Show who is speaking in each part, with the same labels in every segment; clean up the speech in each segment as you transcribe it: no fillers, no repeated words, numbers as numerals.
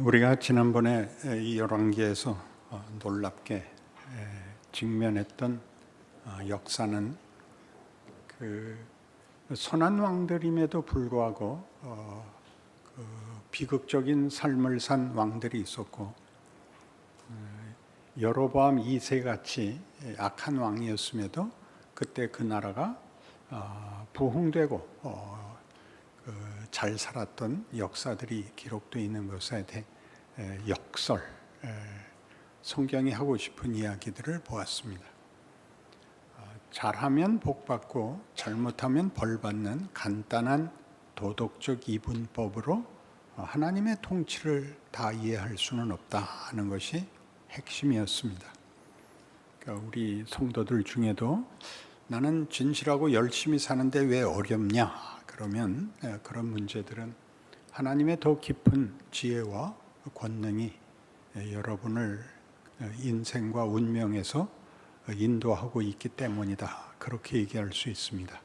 Speaker 1: 우리가 지난번에 이 열왕기에서 놀랍게 직면했던 역사는 그 선한 왕들임에도 불구하고 비극적인 삶을 산 왕들이 있었고, 여로보암 2세 같이 악한 왕이었음에도 그때 그 나라가 부흥되고 잘 살았던 역사들이 기록되어 있는 것에 대해 역설, 성경이 하고 싶은 이야기들을 보았습니다. 잘하면 복받고 잘못하면 벌받는 간단한 도덕적 이분법으로 하나님의 통치를 다 이해할 수는 없다 하는 것이 핵심이었습니다. 그러니까 우리 성도들 중에도 나는 진실하고 열심히 사는데 왜 어렵냐? 그러면 그런 문제들은 하나님의 더 깊은 지혜와 권능이 여러분을 인생과 운명에서 인도하고 있기 때문이다. 그렇게 얘기할 수 있습니다.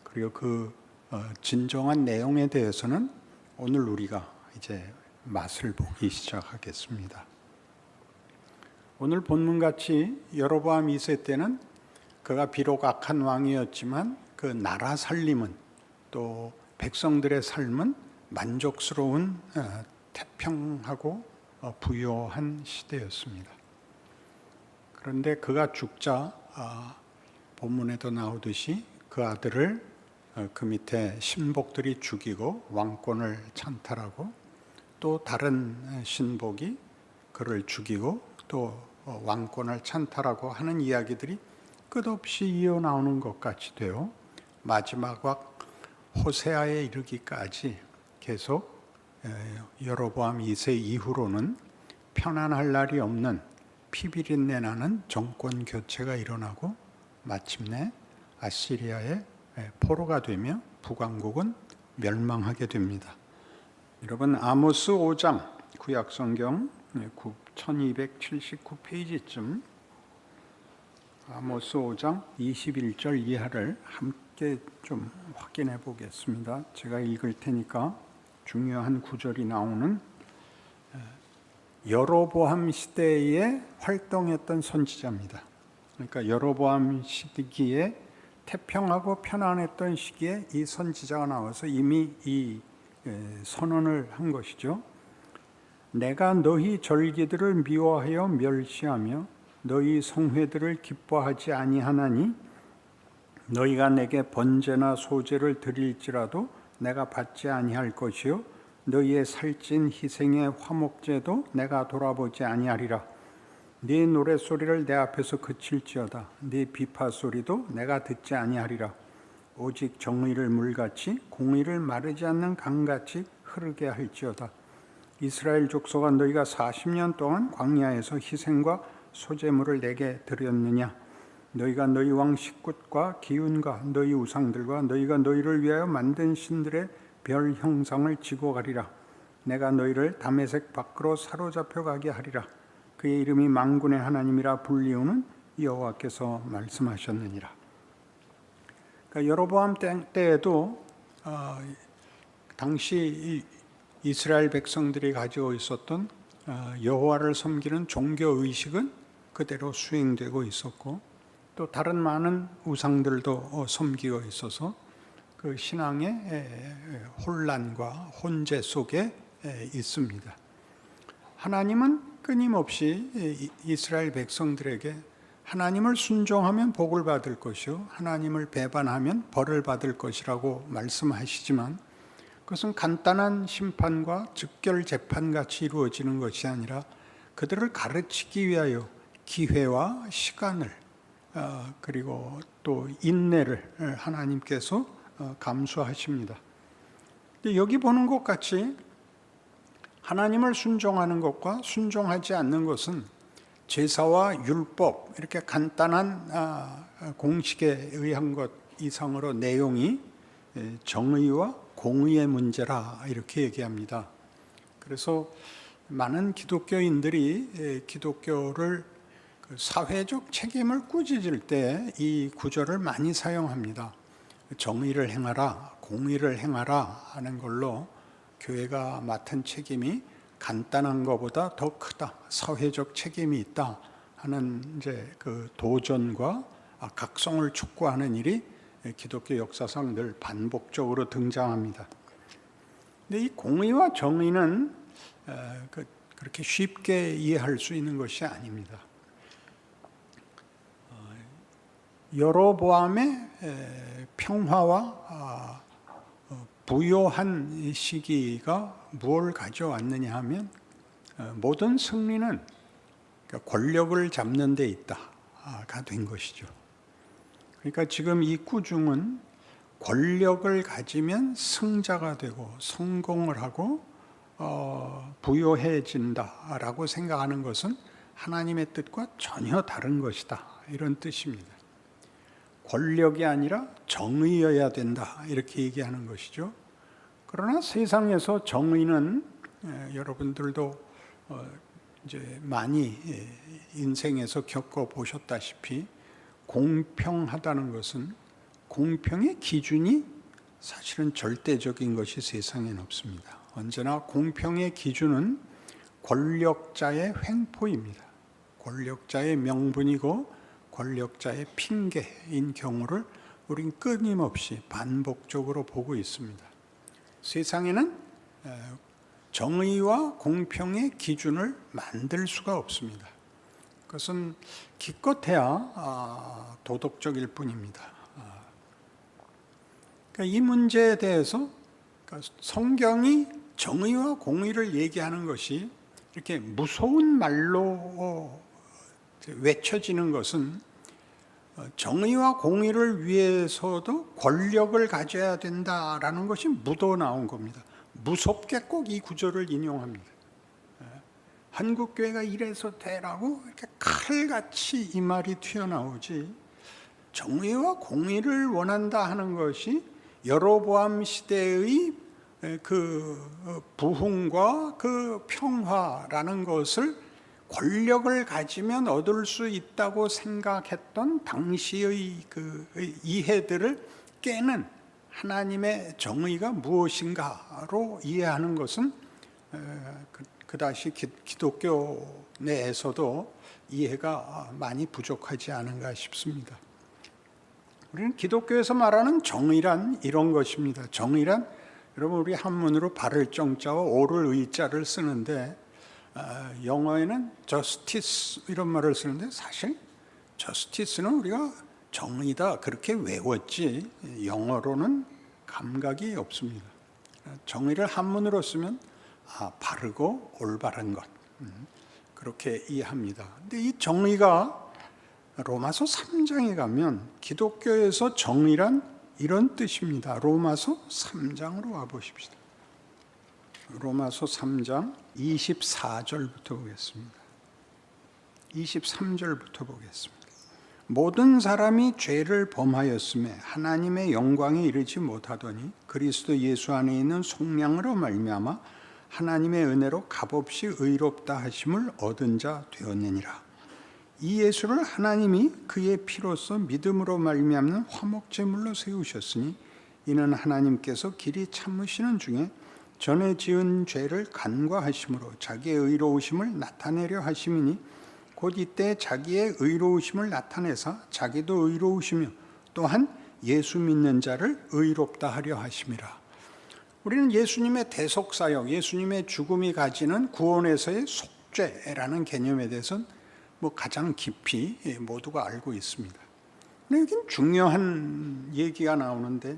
Speaker 1: 그리고 그 진정한 내용에 대해서는 오늘 우리가 이제 맛을 보기 시작하겠습니다. 오늘 본문같이 여로보암 2세 때는 그가 비록 악한 왕이었지만 그 나라 살림은 또 백성들의 삶은 만족스러운 태평하고 부요한 시대였습니다. 그런데 그가 죽자 본문에도 나오듯이 그 아들을 그 밑에 신복들이 죽이고 왕권을 찬탈하고, 또 다른 신복이 그를 죽이고 또 왕권을 찬탈하고 하는 이야기들이 끝없이 이어나오는 것 같이 되어 마지막 호세아에 이르기까지 계속 여로보암 2세 이후로는 편안할 날이 없는 피비린내 나는 정권 교체가 일어나고 마침내 아시리아의 포로가 되며 북왕국은 멸망하게 됩니다. 여러분, 아모스 5장 구약성경 1279페이지쯤 아모스 5장 21절 이하를 함께 좀 확인해 보겠습니다. 제가 읽을 테니까 중요한 구절이 나오는, 여로보암 시대에 활동했던 선지자입니다. 그러니까 여로보암 시기에 태평하고 편안했던 시기에 이 선지자가 나와서 이미 이 선언을 한 것이죠. 내가 너희 절기들을 미워하여 멸시하며 너희 성회들을 기뻐하지 아니하나니 너희가 내게 번제나 소제를 드릴지라도 내가 받지 아니할 것이요 너희의 살찐 희생의 화목제도 내가 돌아보지 아니하리라. 네 노랫소리를 내 앞에서 그칠지어다. 네 비파소리도 내가 듣지 아니하리라. 오직 정의를 물같이 공의를 마르지 않는 강같이 흐르게 할지어다. 이스라엘 족속아, 너희가 40년 동안 광야에서 희생과 소제물을 내게 드렸느냐? 너희가 너희 왕 식굿과 기운과 너희 우상들과 너희가 너희를 위하여 만든 신들의 별 형상을 지고 가리라. 내가 너희를 다메섹 밖으로 사로잡혀 가게 하리라. 그의 이름이 만군의 하나님이라 불리우는 여호와께서 말씀하셨느니라. 그러니까 여로보암 때에도 당시 이스라엘 백성들이 가지고 있었던 여호와를 섬기는 종교 의식은 그대로 수행되고 있었고, 또 다른 많은 우상들도 섬기고 있어서 그 신앙의 혼란과 혼재 속에 있습니다. 하나님은 끊임없이 이스라엘 백성들에게 하나님을 순종하면 복을 받을 것이요 하나님을 배반하면 벌을 받을 것이라고 말씀하시지만, 그것은 간단한 심판과 즉결 재판같이 이루어지는 것이 아니라 그들을 가르치기 위하여 기회와 시간을 그리고 또 인내를 하나님께서 감수하십니다. 근데 여기 보는 것 같이 하나님을 순종하는 것과 순종하지 않는 것은 제사와 율법, 이렇게 간단한 공식에 의한 것 이상으로 내용이 정의와 공의의 문제라 이렇게 얘기합니다. 그래서 많은 기독교인들이 기독교를 사회적 책임을 꾸짖을 때 이 구절을 많이 사용합니다. 정의를 행하라, 공의를 행하라 하는 걸로 교회가 맡은 책임이 간단한 것보다 더 크다, 사회적 책임이 있다 하는 이제 그 도전과 각성을 촉구하는 일이 기독교 역사상 늘 반복적으로 등장합니다. 근데 이 공의와 정의는 그렇게 쉽게 이해할 수 있는 것이 아닙니다. 여로보암의 평화와 부요한 시기가 무엇을 가져왔느냐 하면 모든 승리는 권력을 잡는 데 있다가 된 것이죠. 그러니까 지금 이 꾸중은 권력을 가지면 승자가 되고 성공을 하고 부요해진다라고 생각하는 것은 하나님의 뜻과 전혀 다른 것이다, 이런 뜻입니다. 권력이 아니라 정의여야 된다, 이렇게 얘기하는 것이죠. 그러나 세상에서 정의는 여러분들도 이제 많이 인생에서 겪어보셨다시피 공평하다는 것은, 공평의 기준이 사실은 절대적인 것이 세상에는 없습니다. 언제나 공평의 기준은 권력자의 횡포입니다. 권력자의 명분이고 권력자의 핑계인 경우를 우린 끊임없이 반복적으로 보고 있습니다. 세상에는 정의와 공평의 기준을 만들 수가 없습니다. 그것은 기껏해야 도덕적일 뿐입니다. 그러니까 이 문제에 대해서 성경이 정의와 공의를 얘기하는 것이 이렇게 무서운 말로 외쳐지는 것은 정의와 공의를 위해서도 권력을 가져야 된다라는 것이 묻어나온 겁니다. 무섭게 꼭 이 구절을 인용합니다. 한국교회가 이래서 되라고 이렇게 칼같이 이 말이 튀어나오지, 정의와 공의를 원한다 하는 것이 여로보암 시대의 그 부흥과 그 평화라는 것을 권력을 가지면 얻을 수 있다고 생각했던 당시의 그 이해들을 깨는 하나님의 정의가 무엇인가로 이해하는 것은 그다시 기독교 내에서도 이해가 많이 부족하지 않은가 싶습니다. 우리는 기독교에서 말하는 정의란 이런 것입니다. 정의란, 여러분, 우리 한문으로 바를 정자와 옳을 의자를 쓰는데 영어에는 justice 이런 말을 쓰는데, 사실 justice는 우리가 정의다 그렇게 외웠지 영어로는 감각이 없습니다. 정의를 한문으로 쓰면 바르고 올바른 것, 그렇게 이해합니다. 근데 이 정의가 로마서 3장에 가면 기독교에서 정의란 이런 뜻입니다. 로마서 3장으로 와보십시다. 로마서 3장 24절부터 보겠습니다. 23절부터 보겠습니다. 모든 사람이 죄를 범하였음에 하나님의 영광에 이르지 못하더니 그리스도 예수 안에 있는 속량으로 말미암아 하나님의 은혜로 값없이 의롭다 하심을 얻은 자 되었느니라. 이 예수를 하나님이 그의 피로써 믿음으로 말미암는 화목제물로 세우셨으니 이는 하나님께서 길이 참으시는 중에 전에 지은 죄를 간과하심으로 자기의 의로우심을 나타내려 하심이니 곧 이때 자기의 의로우심을 나타내사 자기도 의로우시며 또한 예수 믿는 자를 의롭다 하려 하심이라. 우리는 예수님의 대속사역, 예수님의 죽음이 가지는 구원에서의 속죄라는 개념에 대해서는 가장 깊이 모두가 알고 있습니다. 근데 여긴 중요한 얘기가 나오는데,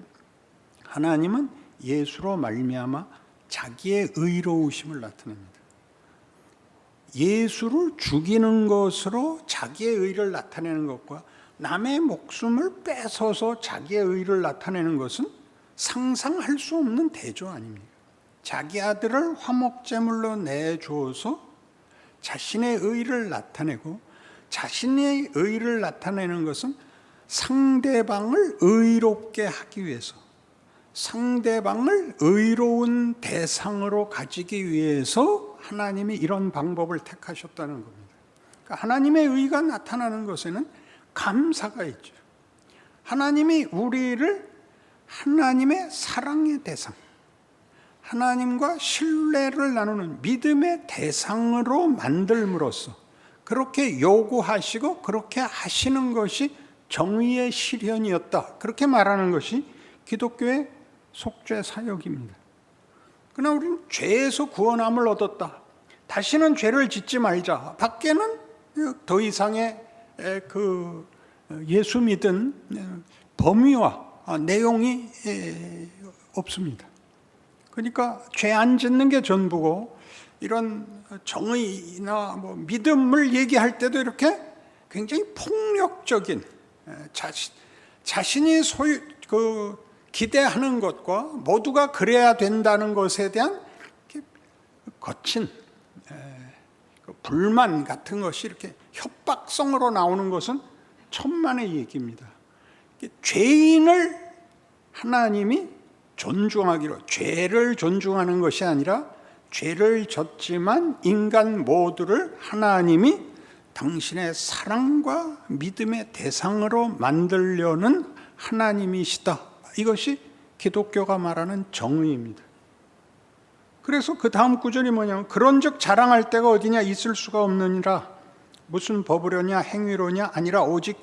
Speaker 1: 하나님은 예수로 말미암아 자기의 의로우심을 나타냅니다. 예수를 죽이는 것으로 자기의 의를 나타내는 것과 남의 목숨을 뺏어서 자기의 의를 나타내는 것은 상상할 수 없는 대조 아닙니까? 자기 아들을 화목제물로 내주어서 자신의 의를 나타내고, 자신의 의를 나타내는 것은 상대방을 의롭게 하기 위해서, 상대방을 의로운 대상으로 가지기 위해서 하나님이 이런 방법을 택하셨다는 겁니다. 그러니까 하나님의 의가 나타나는 것에는 감사가 있죠. 하나님이 우리를 하나님의 사랑의 대상, 하나님과 신뢰를 나누는 믿음의 대상으로 만들므로써 그렇게 요구하시고 그렇게 하시는 것이 정의의 실현이었다. 그렇게 말하는 것이 기독교의 속죄 사역입니다. 그러나 우리는 죄에서 구원함을 얻었다. 다시는 죄를 짓지 말자. 밖에는 더 이상의 그 예수 믿은 범위와 내용이 없습니다. 그러니까 죄 안 짓는 게 전부고, 이런 정의나 뭐 믿음을 얘기할 때도 이렇게 굉장히 폭력적인 자신이 기대하는 것과 모두가 그래야 된다는 것에 대한 거친 불만 같은 것이 이렇게 협박성으로 나오는 것은 천만의 얘기입니다. 죄인을 하나님이 존중하기로, 죄를 존중하는 것이 아니라 죄를 졌지만 인간 모두를 하나님이 당신의 사랑과 믿음의 대상으로 만들려는 하나님이시다. 이것이 기독교가 말하는 정의입니다. 그래서 그 다음 구절이 뭐냐면, 그런즉 자랑할 데가 어디냐, 있을 수가 없느니라. 무슨 법으로냐, 행위로냐, 아니라 오직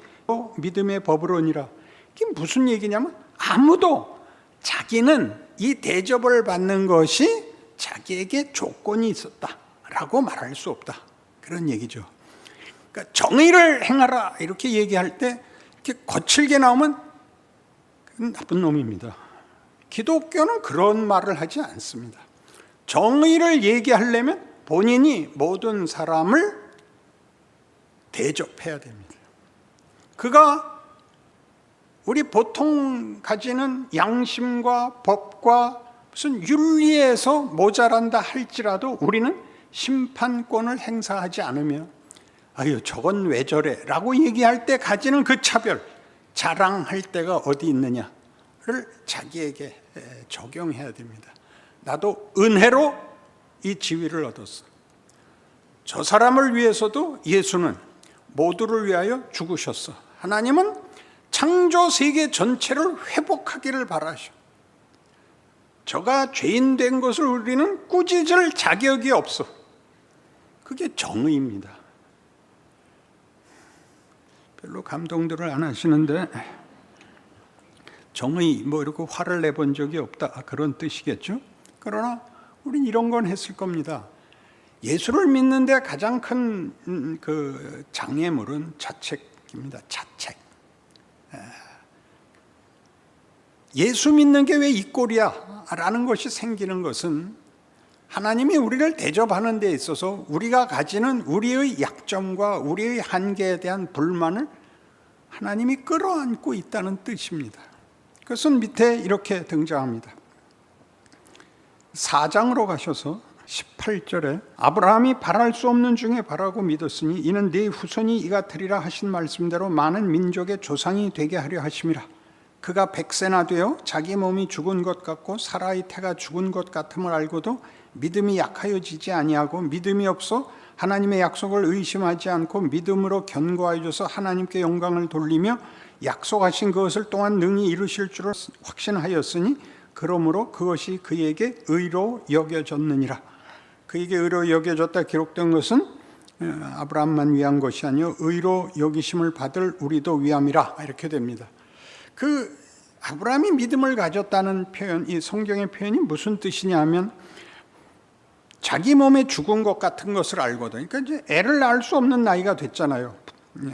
Speaker 1: 믿음의 법으로니라. 이게 무슨 얘기냐면, 아무도 자기는 이 대접을 받는 것이 자기에게 조건이 있었다라고 말할 수 없다. 그런 얘기죠. 그러니까 정의를 행하라 이렇게 얘기할 때 이렇게 거칠게 나오면 그건 나쁜 놈입니다. 기독교는 그런 말을 하지 않습니다. 정의를 얘기하려면 본인이 모든 사람을 대접해야 됩니다. 그가 우리 보통 가지는 양심과 법과 무슨 윤리에서 모자란다 할지라도 우리는 심판권을 행사하지 않으며, 아유 저건 왜 저래 라고 얘기할 때 가지는 그 차별, 자랑할 데가 어디 있느냐를 자기에게 적용해야 됩니다. 나도 은혜로 이 지위를 얻었어. 저 사람을 위해서도 예수는 모두를 위하여 죽으셨어. 하나님은 창조 세계 전체를 회복하기를 바라셔. 저가 죄인 된 것을 우리는 꾸짖을 자격이 없어. 그게 정의입니다. 별로 감동들을 안 하시는데, 정의 뭐 이렇게 화를 내본 적이 없다 그런 뜻이겠죠. 그러나 우린 이런 건 했을 겁니다. 예수를 믿는데 가장 큰 그 장애물은 자책입니다. 자책. 예수 믿는 게 왜 이 꼴이야? 라는 것이 생기는 것은 하나님이 우리를 대접하는 데 있어서 우리가 가지는 우리의 약점과 우리의 한계에 대한 불만을 하나님이 끌어안고 있다는 뜻입니다. 그것은 밑에 이렇게 등장합니다. 4장으로 가셔서 18절에 아브라함이 바랄 수 없는 중에 바라고 믿었으니 이는 네 후손이 이 같으리라 하신 말씀대로 많은 민족의 조상이 되게 하려 하심이라. 그가 100세나 되어 자기 몸이 죽은 것 같고 사라의 태가 죽은 것 같음을 알고도 믿음이 약하여지지 아니하고 믿음이 없어 하나님의 약속을 의심하지 않고 믿음으로 견고하여져서 하나님께 영광을 돌리며 약속하신 그것을 또한 능히 이루실 줄을 확신하였으니 그러므로 그것이 그에게 의로 여겨졌느니라. 그에게 의로 여겨졌다 기록된 것은 아브라함만 위한 것이 아니요 의로 여기심을 받을 우리도 위함이라. 이렇게 됩니다. 그 아브라함이 믿음을 가졌다는 표현, 이 성경의 표현이 무슨 뜻이냐 하면, 자기 몸에 죽은 것 같은 것을 알거든. 그러니까 이제 애를 낳을 수 없는 나이가 됐잖아요,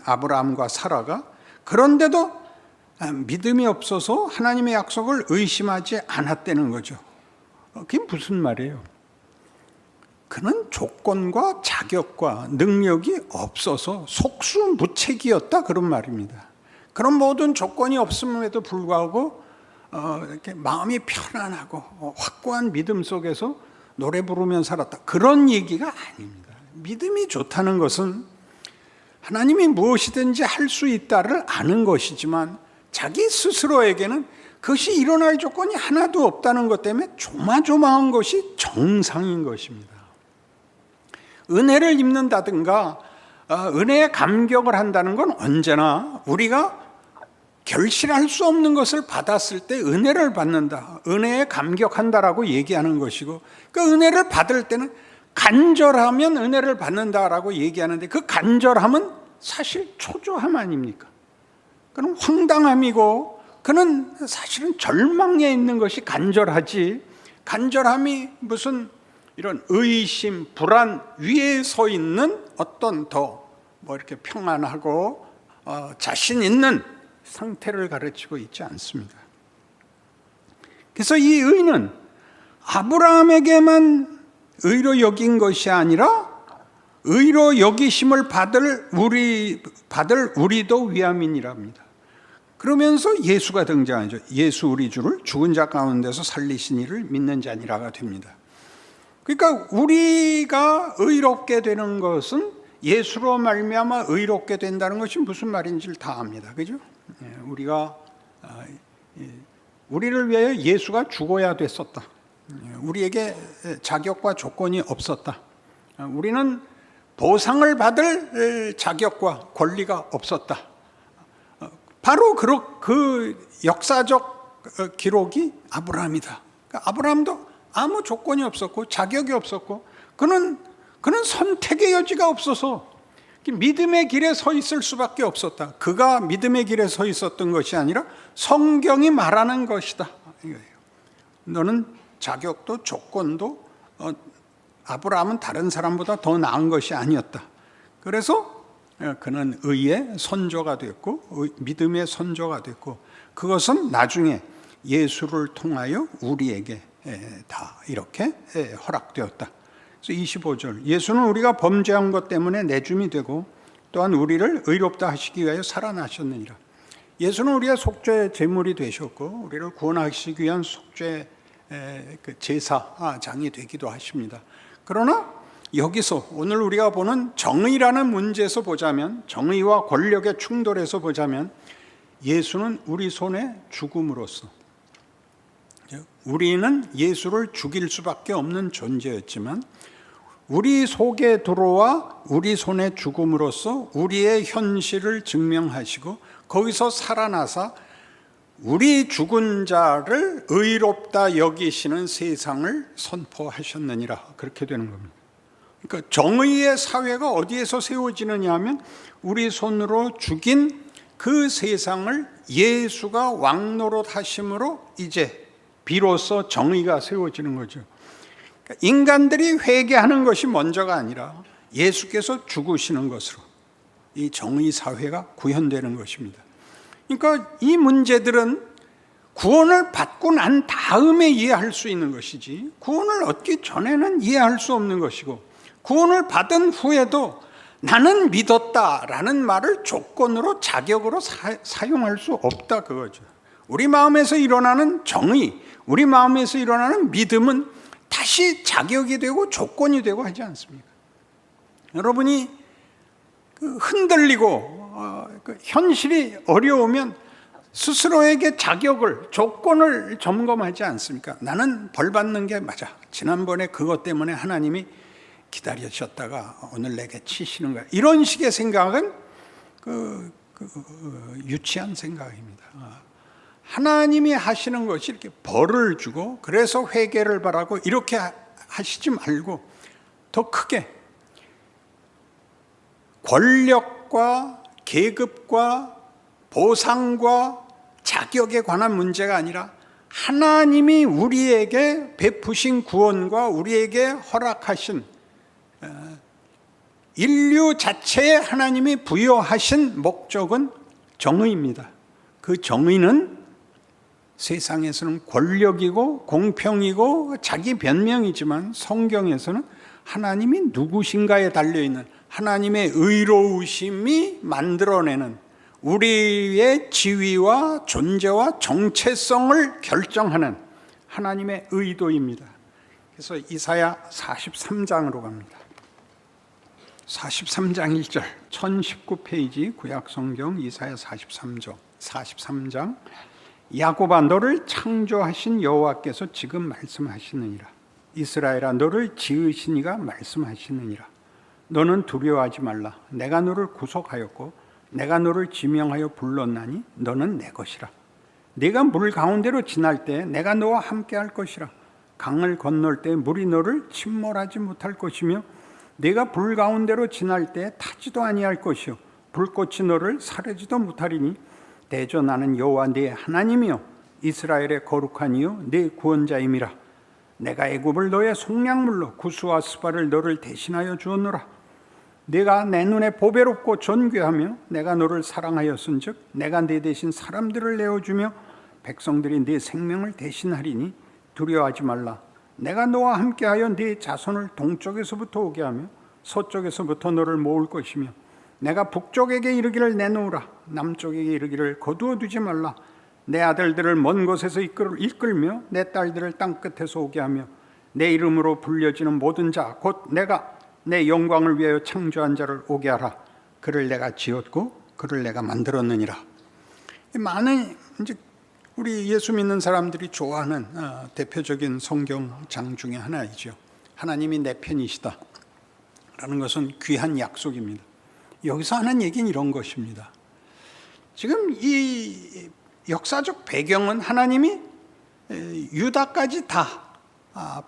Speaker 1: 아브라함과 사라가. 그런데도 믿음이 없어서 하나님의 약속을 의심하지 않았다는 거죠. 그게 무슨 말이에요? 그는 조건과 자격과 능력이 없어서 속수무책이었다, 그런 말입니다. 그런 모든 조건이 없음에도 불구하고 이렇게 마음이 편안하고 확고한 믿음 속에서 노래 부르며 살았다, 그런 얘기가 아닙니다. 믿음이 좋다는 것은 하나님이 무엇이든지 할 수 있다를 아는 것이지만 자기 스스로에게는 그것이 일어날 조건이 하나도 없다는 것 때문에 조마조마한 것이 정상인 것입니다. 은혜를 입는다든가 은혜에 감격을 한다는 건 언제나 우리가 결실할 수 없는 것을 받았을 때 은혜를 받는다, 은혜에 감격한다라고 얘기하는 것이고, 그 은혜를 받을 때는 간절하면 은혜를 받는다라고 얘기하는데, 그 간절함은 사실 초조함 아닙니까? 그는 황당함이고, 그는 사실은 절망에 있는 것이 간절하지, 간절함이 무슨 이런 의심, 불안 위에 서 있는 어떤 더 뭐 이렇게 평안하고 자신 있는 상태를 가르치고 있지 않습니다. 그래서 이 의는 아브라함에게만 의로 여긴 것이 아니라 의로 여기심을 받을 우리도 위함이니랍니다. 그러면서 예수가 등장하죠. 예수 우리 주를 죽은 자 가운데서 살리신 이를 믿는 자니라가 됩니다. 그러니까 우리가 의롭게 되는 것은 예수로 말미암아 의롭게 된다는 것이 무슨 말인지를 다 압니다. 그죠? 우리를 위하여 예수가 죽어야 됐었다. 우리에게 자격과 조건이 없었다. 우리는 보상을 받을 자격과 권리가 없었다. 바로 그 역사적 기록이 아브라함이다. 그러니까 아브라함도 아무 조건이 없었고 자격이 없었고 그는 선택의 여지가 없어서 믿음의 길에 서 있을 수밖에 없었다. 그가 믿음의 길에 서 있었던 것이 아니라 성경이 말하는 것이다. 너는 자격도 조건도 아브라함은 다른 사람보다 더 나은 것이 아니었다. 그래서 그는 의의 선조가 됐고 믿음의 선조가 됐고 그것은 나중에 예수를 통하여 우리에게 다 이렇게 허락되었다. 그래서 25절 예수는 우리가 범죄한 것 때문에 내줌이 되고 또한 우리를 의롭다 하시기 위하여 살아나셨느니라. 예수는 우리의 속죄 제물이 되셨고 우리를 구원하시기 위한 속죄 제사장이 되기도 하십니다. 그러나 여기서 오늘 우리가 보는 정의라는 문제에서 보자면 정의와 권력의 충돌에서 보자면 예수는 우리 손에 죽음으로써 우리는 예수를 죽일 수밖에 없는 존재였지만 우리 속에 들어와 우리 손에 죽음으로써 우리의 현실을 증명하시고 거기서 살아나사 우리 죽은 자를 의롭다 여기시는 세상을 선포하셨느니라. 그렇게 되는 겁니다. 그러니까 정의의 사회가 어디에서 세워지느냐 하면 우리 손으로 죽인 그 세상을 예수가 왕노릇 하심으로 이제 비로소 정의가 세워지는 거죠. 그러니까 인간들이 회개하는 것이 먼저가 아니라 예수께서 죽으시는 것으로 이 정의 사회가 구현되는 것입니다. 그러니까 이 문제들은 구원을 받고 난 다음에 이해할 수 있는 것이지 구원을 얻기 전에는 이해할 수 없는 것이고 구원을 받은 후에도 나는 믿었다라는 말을 조건으로 자격으로 사용할 수 없다 그거죠. 우리 마음에서 일어나는 정의, 우리 마음에서 일어나는 믿음은 다시 자격이 되고 조건이 되고 하지 않습니까? 여러분이 흔들리고 현실이 어려우면 스스로에게 자격을, 조건을 점검하지 않습니까? 나는 벌 받는 게 맞아. 지난번에 그것 때문에 하나님이 기다리셨다가 오늘 내게 치시는 거야. 이런 식의 생각은 유치한 생각입니다. 하나님이 하시는 것이 이렇게 벌을 주고 그래서 회개를 바라고 이렇게 하시지 말고 더 크게 권력과 계급과 보상과 자격에 관한 문제가 아니라 하나님이 우리에게 베푸신 구원과 우리에게 허락하신 인류 자체에 하나님이 부여하신 목적은 정의입니다. 그 정의는 세상에서는 권력이고 공평이고 자기 변명이지만 성경에서는 하나님이 누구신가에 달려있는 하나님의 의로우심이 만들어내는 우리의 지위와 존재와 정체성을 결정하는 하나님의 의도입니다. 그래서 이사야 43장으로 갑니다. 43장 1절 1019페이지 구약성경 이사야 43장 야곱아 너를 창조하신 여호와께서 지금 말씀하시느니라. 이스라엘아 너를 지으신 이가 말씀하시느니라. 너는 두려워하지 말라. 내가 너를 구속하였고 내가 너를 지명하여 불렀나니 너는 내 것이라. 네가 물 가운데로 지날 때 내가 너와 함께 할 것이라. 강을 건널 때 물이 너를 침몰하지 못할 것이며 네가 불 가운데로 지날 때 타지도 아니할 것이요 불꽃이 너를 사르지도 못하리니 대저 나는 여호와 네 하나님이요 이스라엘의 거룩한 이요 네 구원자임이라. 내가 애굽을 너의 속량물로 구스와 스바를 너를 대신하여 주었노라. 네가 내 눈에 보배롭고 존귀하며 내가 너를 사랑하였은즉 내가 네 대신 사람들을 내어주며 백성들이 네 생명을 대신하리니 두려워하지 말라. 내가 너와 함께하여 네 자손을 동쪽에서부터 오게 하며 서쪽에서부터 너를 모을 것이며 내가 북쪽에게 이르기를 내놓으라. 남쪽에게 이르기를 거두어 두지 말라. 내 아들들을 먼 곳에서 이끌며 내 딸들을 땅끝에서 오게 하며 내 이름으로 불려지는 모든 자 곧 내가 내 영광을 위하여 창조한 자를 오게 하라. 그를 내가 지었고 그를 내가 만들었느니라. 많은 이제 우리 예수 믿는 사람들이 좋아하는 대표적인 성경장 중에 하나이죠. 하나님이 내 편이시다 라는 것은 귀한 약속입니다. 여기서 하는 얘기는 이런 것입니다. 지금 이 역사적 배경은 하나님이 유다까지 다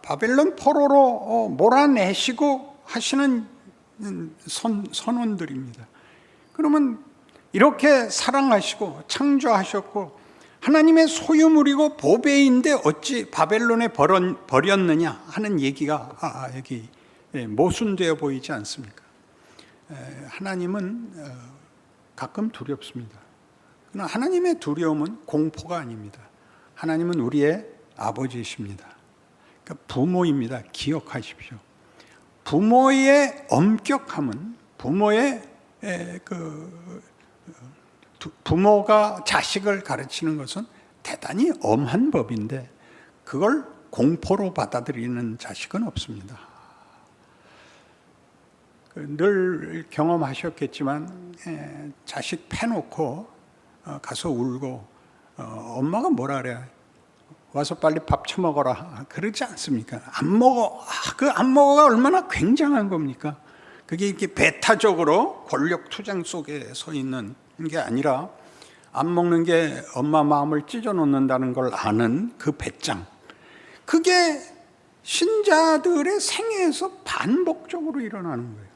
Speaker 1: 바벨론 포로로 몰아내시고 하시는 선언들입니다. 그러면 이렇게 사랑하시고 창조하셨고 하나님의 소유물이고 보배인데 어찌 바벨론에 버렸느냐 하는 얘기가 여기 모순되어 보이지 않습니까? 하나님은 가끔 두렵습니다. 그러나 하나님의 두려움은 공포가 아닙니다. 하나님은 우리의 아버지이십니다. 그러니까 부모입니다. 기억하십시오. 부모의 엄격함은 부모가 자식을 가르치는 것은 대단히 엄한 법인데 그걸 공포로 받아들이는 자식은 없습니다. 늘 경험하셨겠지만 자식 패놓고 가서 울고 엄마가 뭐라 그래? 와서 빨리 밥 처먹어라. 그러지 않습니까? 안 먹어. 그 안 먹어가 얼마나 굉장한 겁니까? 그게 이렇게 배타적으로 권력 투쟁 속에 서 있는 게 아니라 안 먹는 게 엄마 마음을 찢어 놓는다는 걸 아는 그 배짱. 그게 신자들의 생애에서 반복적으로 일어나는 거예요.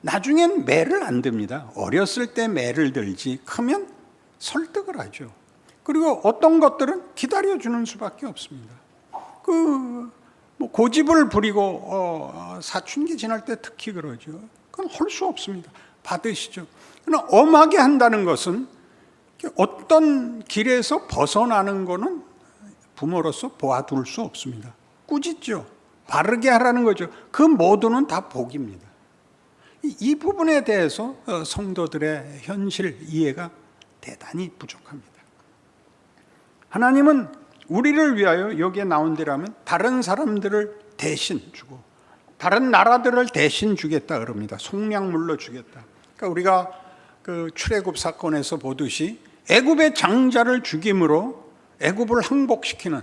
Speaker 1: 나중엔 매를 안 듭니다. 어렸을 때 매를 들지 크면 설득을 하죠. 그리고 어떤 것들은 기다려주는 수밖에 없습니다. 고집을 부리고 사춘기 지날 때 특히 그러죠. 그건 할 수 없습니다. 받으시죠. 그러나 엄하게 한다는 것은 어떤 길에서 벗어나는 것은 부모로서 보아둘 수 없습니다. 꾸짖죠. 바르게 하라는 거죠. 그 모두는 다 복입니다. 이 부분에 대해서 성도들의 현실 이해가 대단히 부족합니다. 하나님은 우리를 위하여 여기에 나온 데라면 다른 사람들을 대신 주고 다른 나라들을 대신 주겠다 그럽니다. 속량물로 주겠다. 그러니까 우리가 그 출애굽 사건에서 보듯이 애굽의 장자를 죽임으로 애굽을 항복시키는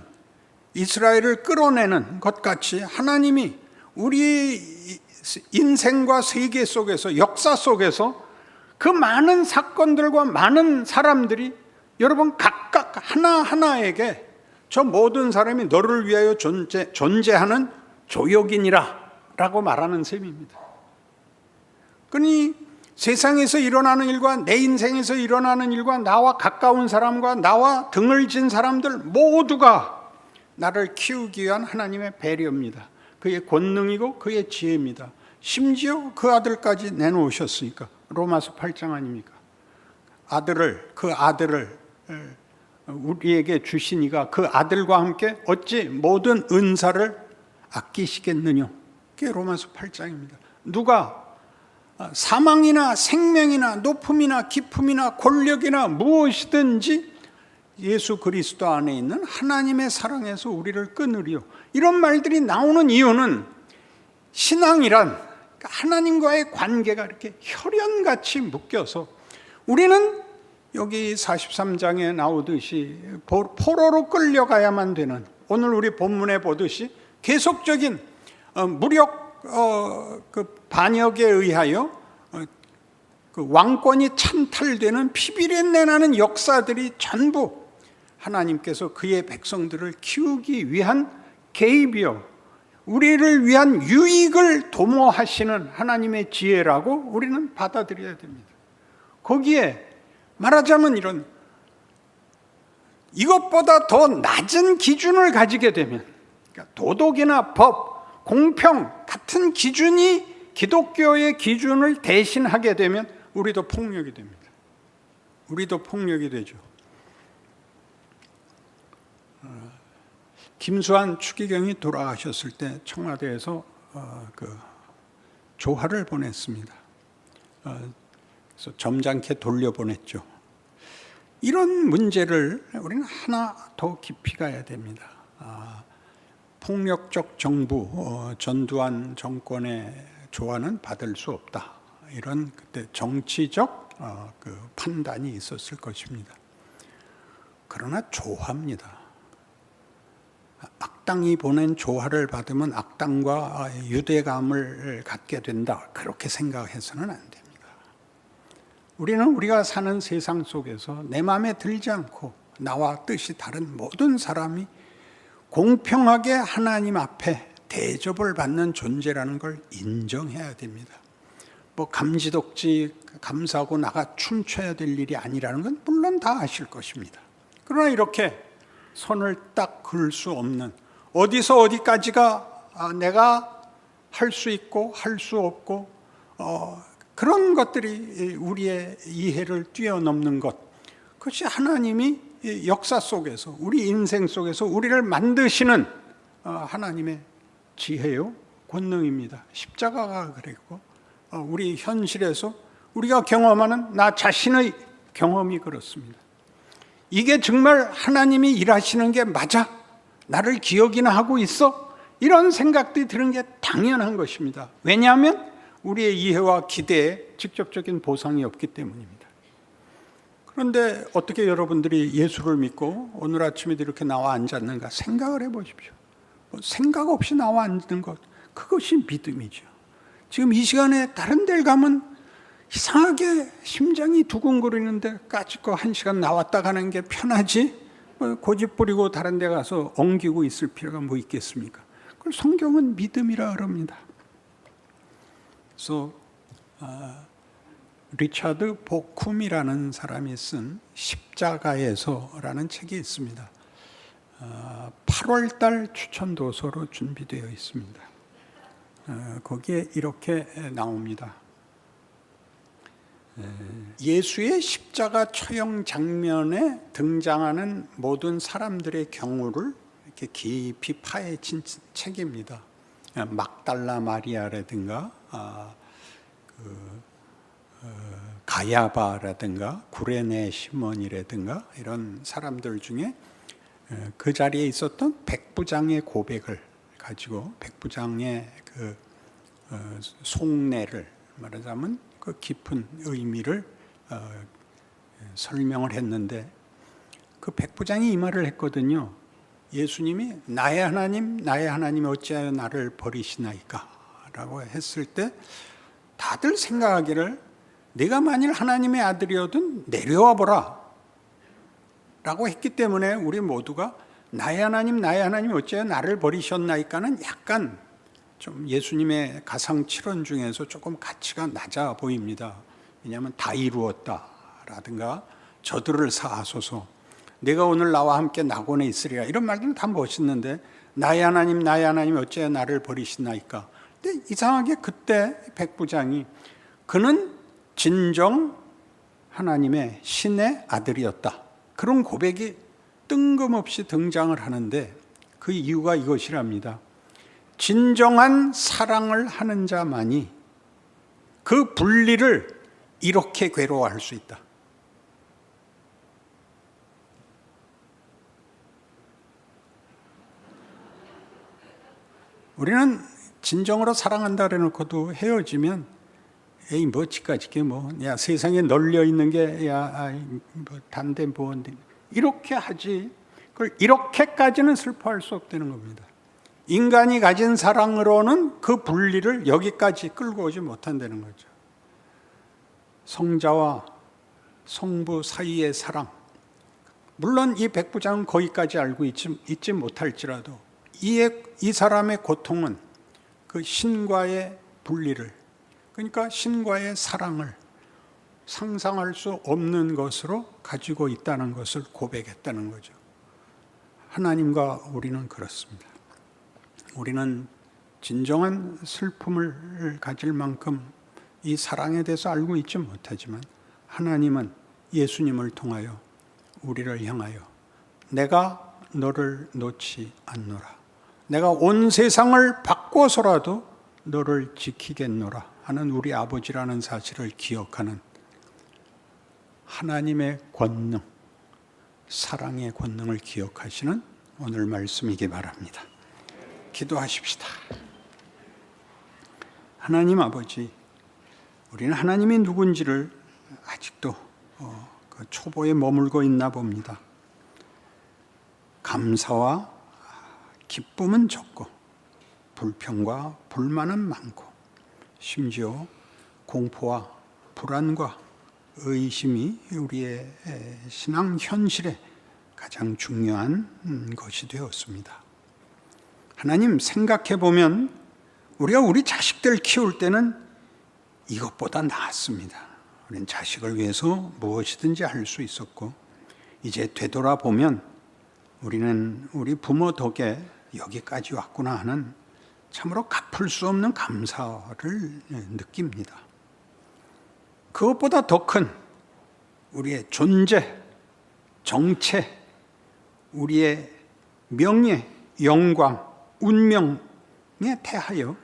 Speaker 1: 이스라엘을 끌어내는 것 같이 하나님이 우리 인생과 세계 속에서 역사 속에서 그 많은 사건들과 많은 사람들이 여러분 각각 하나하나에게 저 모든 사람이 너를 위하여 존재하는 조역이니라 라고 말하는 셈입니다. 그러니 세상에서 일어나는 일과 내 인생에서 일어나는 일과 나와 가까운 사람과 나와 등을 진 사람들 모두가 나를 키우기 위한 하나님의 배려입니다. 그의 권능이고 그의 지혜입니다. 심지어 그 아들까지 내놓으셨으니까 로마서 8장 아닙니까? 그 아들을 우리에게 주시니가 그 아들과 함께 어찌 모든 은사를 아끼시겠느냐? 그게 로마서 8장입니다. 누가 사망이나 생명이나 높음이나 깊음이나 권력이나 무엇이든지 예수 그리스도 안에 있는 하나님의 사랑에서 우리를 끊으리요. 이런 말들이 나오는 이유는 신앙이란 하나님과의 관계가 이렇게 혈연같이 묶여서 우리는 여기 43장에 나오듯이 포로로 끌려가야만 되는 오늘 우리 본문에 보듯이 계속적인 무력 그 반역에 의하여 그 왕권이 찬탈되는 피비린내 나는 역사들이 전부 하나님께서 그의 백성들을 키우기 위한 개입이요, 우리를 위한 유익을 도모하시는 하나님의 지혜라고 우리는 받아들여야 됩니다. 거기에 말하자면 이것보다 더 낮은 기준을 가지게 되면, 그러니까 도덕이나 법, 공평 같은 기준이 기독교의 기준을 대신하게 되면 우리도 폭력이 됩니다. 우리도 폭력이 되죠. 김수환 추기경이 돌아가셨을 때 청와대에서 조화를 보냈습니다. 그래서 점잖게 돌려보냈죠. 이런 문제를 우리는 하나 더 깊이 가야 됩니다. 폭력적 정부, 전두환 정권의 조화는 받을 수 없다. 이런 그때 정치적 판단이 있었을 것입니다. 그러나 조화입니다. 악당이 보낸 조화를 받으면 악당과 유대감을 갖게 된다, 그렇게 생각해서는 안 됩니다. 우리가 사는 세상 속에서 내 마음에 들지 않고 나와 뜻이 다른 모든 사람이 공평하게 하나님 앞에 대접을 받는 존재라는 걸 인정해야 됩니다. 뭐 감지덕지 감사하고 나가 춤춰야 될 일이 아니라는 건 물론 다 아실 것입니다. 그러나 이렇게 선을 딱 그을 수 없는, 어디서 어디까지가 내가 할 수 있고 할 수 없고 그런 것들이 우리의 이해를 뛰어넘는 것, 그것이 하나님이 역사 속에서, 우리 인생 속에서 우리를 만드시는 하나님의 지혜요, 권능입니다. 십자가가 그랬고 우리 현실에서 우리가 경험하는 나 자신의 경험이 그렇습니다. 이게 정말 하나님이 일하시는 게 맞아? 나를 기억이나 하고 있어? 이런 생각들이 드는 게 당연한 것입니다. 왜냐하면 우리의 이해와 기대에 직접적인 보상이 없기 때문입니다. 그런데 어떻게 여러분들이 예수를 믿고 오늘 아침에도 이렇게 나와 앉았는가 생각을 해보십시오. 생각 없이 나와 앉는 것, 그것이 믿음이죠. 지금 이 시간에 다른 데를 가면 이상하게 심장이 두근거리는데 까짓거 1시간 나왔다 가는 게 편하지, 고집 부리고 다른 데 가서 엉기고 있을 필요가 뭐 있겠습니까? 그걸 성경은 믿음이라 그럽니다. 그래서 리차드 보쿰이라는 사람이 쓴 십자가에서라는 책이 있습니다. 8월달 추천도서로 준비되어 있습니다. 거기에 이렇게 나옵니다. 예수의 십자가 처형 장면에 등장하는 모든 사람들의 경우를 이렇게 깊이 파헤친 책입니다. 막달라 마리아라든가 가야바라든가 구레네 시몬이라든가 이런 사람들 중에 그 자리에 있었던 백부장의 고백을 가지고 백부장의 그 속내를 말하자면 그 깊은 의미를 설명을 했는데, 그 백부장이 이 말을 했거든요. 예수님이 나의 하나님 어찌하여 나를 버리시나이까 라고 했을 때 다들 생각하기를 네가 만일 하나님의 아들이어든 내려와 보라 라고 했기 때문에 우리 모두가 나의 하나님 어찌하여 나를 버리셨나이까는 약간 좀 예수님의 가상칠언 중에서 조금 가치가 낮아 보입니다. 왜냐하면 다 이루었다라든가 저들을 사하소서, 내가 오늘 나와 함께 낙원에 있으리라, 이런 말들은 다 멋있는데 나의 하나님 어찌하여 나를 버리시나이까. 근데 이상하게 그때 백부장이 그는 진정 하나님의 신의 아들이었다, 그런 고백이 뜬금없이 등장을 하는데 그 이유가 이것이랍니다. 진정한 사랑을 하는 자만이 그 분리를 이렇게 괴로워할 수 있다. 우리는 진정으로 사랑한다 그래놓고도 헤어지면 에이 뭐지까지게 야 세상에 널려 있는 게 단데 뭔데 이렇게 하지, 그걸 이렇게까지는 슬퍼할 수 없다는 겁니다. 인간이 가진 사랑으로는 그 분리를 여기까지 끌고 오지 못한다는 거죠. 성자와 성부 사이의 사랑, 물론 이 백부장은 거기까지 알고 있지 못할지라도 이 사람의 고통은 그 신과의 분리를, 그러니까 신과의 사랑을 상상할 수 없는 것으로 가지고 있다는 것을 고백했다는 거죠. 하나님과 우리는 그렇습니다. 우리는 진정한 슬픔을 가질 만큼 이 사랑에 대해서 알고 있지 못하지만 하나님은 예수님을 통하여 우리를 향하여 내가 너를 놓지 않노라, 내가 온 세상을 바꿔서라도 너를 지키겠노라 하는 우리 아버지라는 사실을 기억하는 하나님의 권능, 사랑의 권능을 기억하시는 오늘 말씀이기 바랍니다. 기도하십시다. 하나님 아버지, 우리는 하나님이 누군지를 아직도 그 초보에 머물고 있나 봅니다. 감사와 기쁨은 적고 불평과 불만은 많고 심지어 공포와 불안과 의심이 우리의 신앙 현실에 가장 중요한 것이 되었습니다. 하나님, 생각해 보면 우리가 우리 자식들 키울 때는 이것보다 나았습니다. 우리는 자식을 위해서 무엇이든지 할 수 있었고, 이제 되돌아보면 우리는 우리 부모 덕에 여기까지 왔구나 하는 참으로 갚을 수 없는 감사를 느낍니다. 그것보다 더 큰 우리의 존재, 정체, 우리의 명예, 영광, 운명에 대하여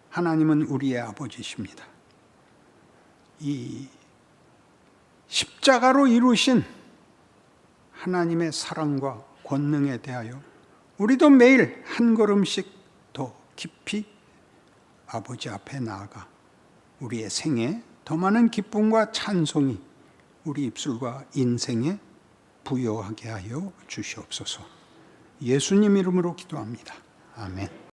Speaker 1: 하나님은 우리의 아버지십니다. 이 십자가로 이루신 하나님의 사랑과 권능에 대하여 우리도 매일 한 걸음씩 더 깊이 아버지 앞에 나아가 우리의 생에 더 많은 기쁨과 찬송이 우리 입술과 인생에 부여하게 하여 주시옵소서. 예수님 이름으로 기도합니다. 아멘.